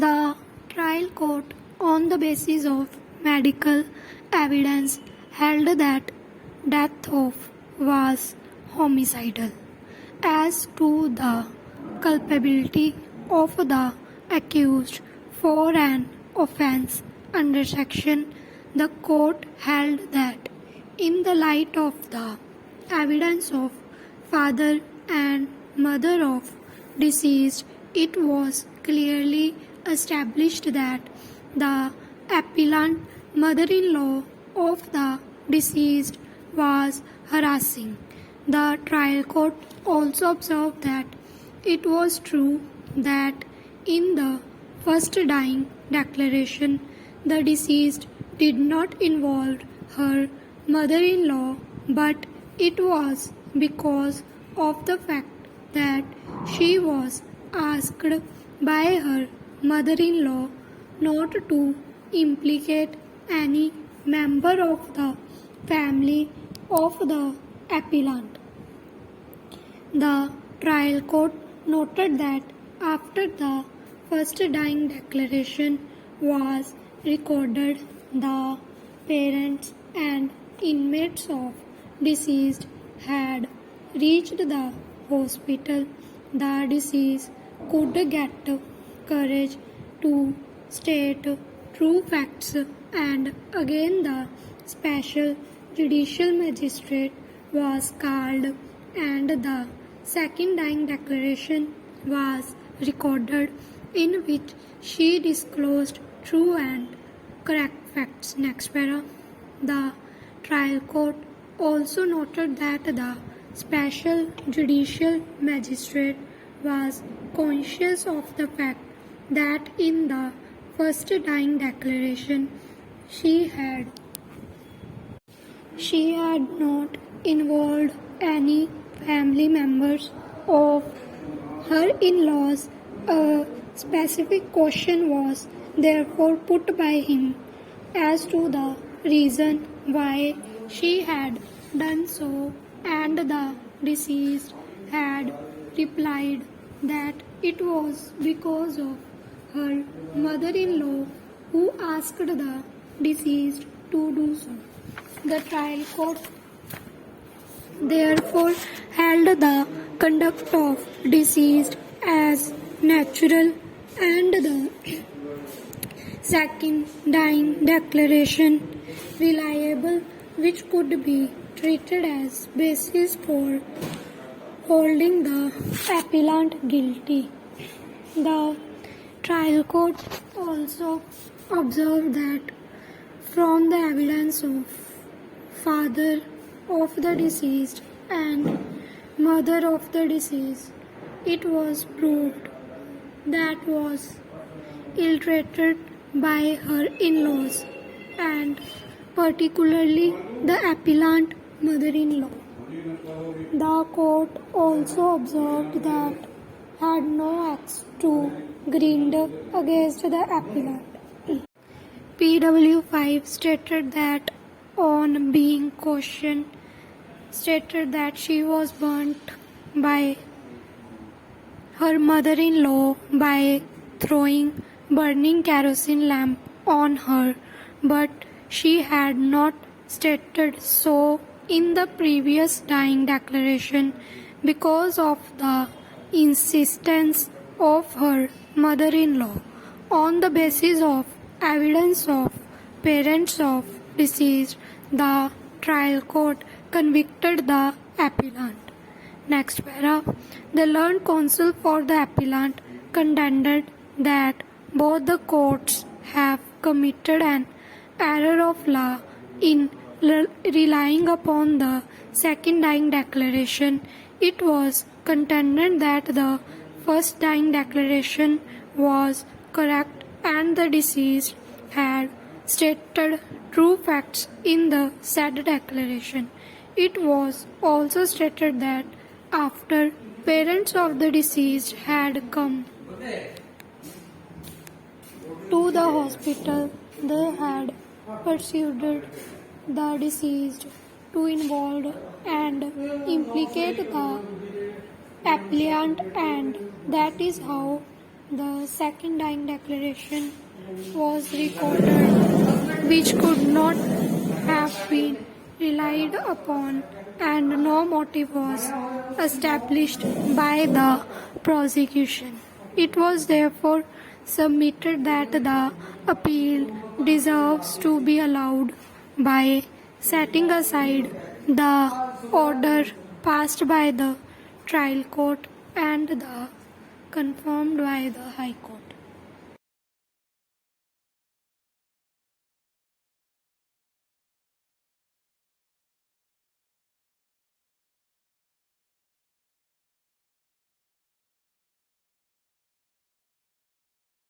The trial court, on the basis of medical evidence, held that death was homicidal. As to the culpability of the accused for an offence under section, the court held that, in the light of the evidence of father and mother of deceased, it was clearly established that the appellant mother-in-law of the deceased was harassing. The trial court also observed that it was true that in the first dying declaration, the deceased did not involve her mother-in-law, but it was because of the fact that she was asked by her mother-in-law not to implicate any member of the family of the appellant. The trial court noted that after the first dying declaration was recorded, the parents and inmates of deceased had reached the hospital. The deceased could get courage to state true facts, and again the special judicial magistrate was called and the second dying declaration was recorded, in which she disclosed true and correct facts. Next para. The trial court also noted that the special judicial magistrate was conscious of the fact that in the first dying declaration she had not involved any family members of her in-laws. A specific question was therefore put by him as to the reason why she had done so, and the deceased had replied that it was because of her mother-in-law who asked the deceased to do so. The trial court therefore held the conduct of deceased as natural, and the second dying declaration reliable, which could be treated as basis for holding the appellant guilty. The trial court also observed that from the evidence of father of the deceased and mother of the deceased, it was proved that was ill-treated by her in-laws, and particularly the appellant mother-in-law. The court also observed that had no acts to grind against the appellant. PW5 stated that on being questioned, stated that she was burnt by her mother-in-law by throwing burning kerosene lamp on her, but she had not stated so in the previous dying declaration because of the insistence of her mother-in-law. On the basis of evidence of parents of deceased, the trial court convicted the appellant. Next para. The learned counsel for the appellant contended that both the courts have committed an error of law in relying upon the second dying declaration. It was contended that the first dying declaration was correct and the deceased had stated true facts in the said declaration. It was also stated that after parents of the deceased had come to the hospital, they had persuaded the deceased to involve and implicate the appellant, and that is how The second dying declaration was recorded, which could not have been relied upon, and no motive was established by the prosecution. It was therefore submitted that the appeal deserves to be allowed by setting aside the order passed by the trial court and the confirmed by the High Court.